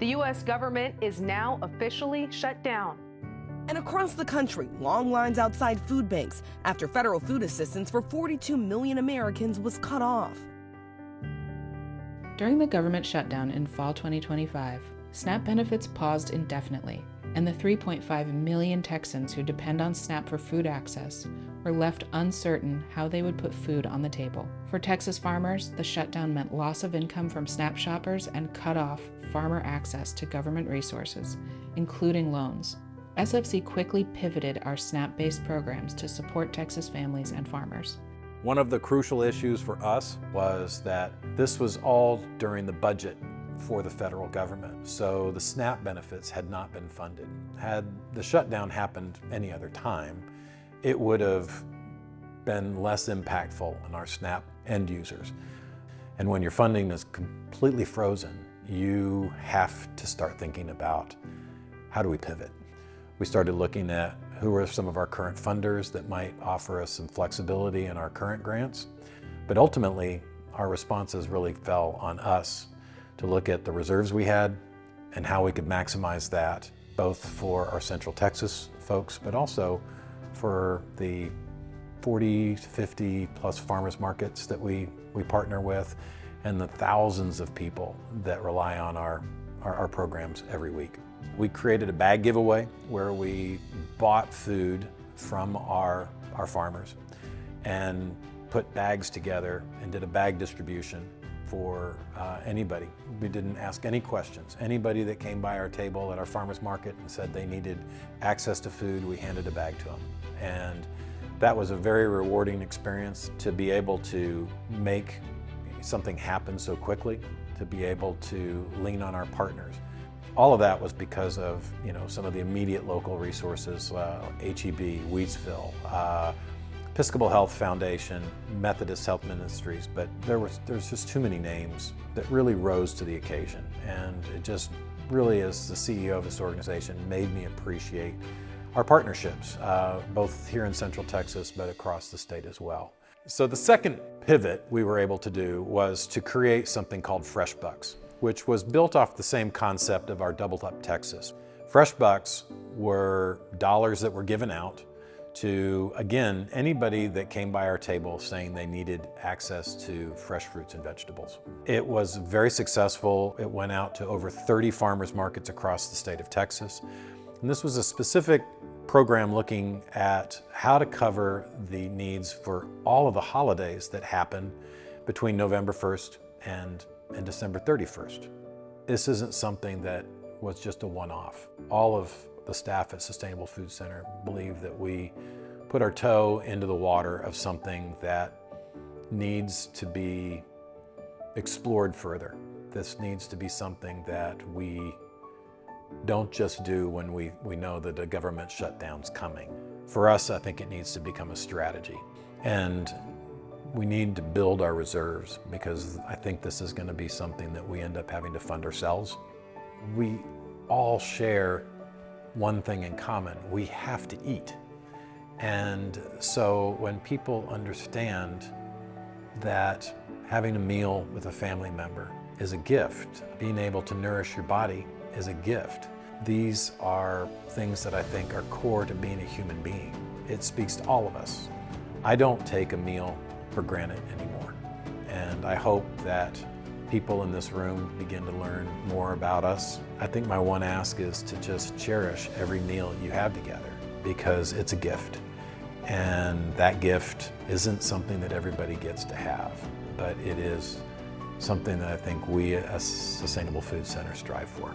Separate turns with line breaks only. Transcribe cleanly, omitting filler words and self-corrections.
The U.S. government is now officially shut down.
And across the country, long lines outside food banks after federal food assistance for 42 million Americans was cut off.
During the government shutdown in fall 2025, SNAP benefits paused indefinitely, and the 3.5 million Texans who depend on SNAP for food access were left uncertain how they would put food on the table. For Texas farmers, the shutdown meant loss of income from SNAP shoppers and cut off farmer access to government resources, including loans. SFC quickly pivoted our SNAP-based programs to support Texas families and farmers.
One of the crucial issues for us was that this was all during the budget for the federal government, so the SNAP benefits had not been funded. Had the shutdown happened any other time, it would have been less impactful on our SNAP end users. And when your funding is completely frozen, you have to start thinking about, how do we pivot? We started looking at who are some of our current funders that might offer us some flexibility in our current grants. But ultimately, our responses really fell on us to look at the reserves we had and how we could maximize that, both for our Central Texas folks, but also for the 40 to 50 plus farmers markets that we partner with, and the thousands of people that rely on our programs every week. We created a bag giveaway where we bought food from our farmers and put bags together and did a bag distribution for anybody. We didn't ask any questions. Anybody that came by our table at our farmers market and said they needed access to food, we handed a bag to them. And that was a very rewarding experience to be able to make something happen so quickly, to be able to lean on our partners. All of that was because of some of the immediate local resources, HEB, Wheatsville, Episcopal Health Foundation, Methodist Health Ministries, but there's just too many names that really rose to the occasion. And it just really, as the CEO of this organization, made me appreciate our partnerships, both here in Central Texas, but across the state as well. So the second pivot we were able to do was to create something called Fresh Bucks, which was built off the same concept of our Doubled Up Texas. Fresh Bucks were dollars that were given out to, again, anybody that came by our table saying they needed access to fresh fruits and vegetables. It was very successful. It went out to over 30 farmers markets across the state of Texas. And this was a specific program looking at how to cover the needs for all of the holidays that happen between November 1st and December 31st. This isn't something that was just a one-off. All of the staff at Sustainable Food Center believe that we put our toe into the water of something that needs to be explored further. This needs to be something that we don't just do when we know that a government shutdown's coming. For us, I think it needs to become a strategy. And we need to build our reserves, because I think this is going to be something that we end up having to fund ourselves. We all share one thing in common: we have to eat. And so when people understand that having a meal with a family member is a gift, being able to nourish your body is a gift, these are things that I think are core to being a human being. It speaks to all of us. I don't take a meal for granted anymore. And I hope that people in this room begin to learn more about us. I think my one ask is to just cherish every meal you have together, because it's a gift. And that gift isn't something that everybody gets to have, but it is something that I think we as Sustainable Food Center strive for.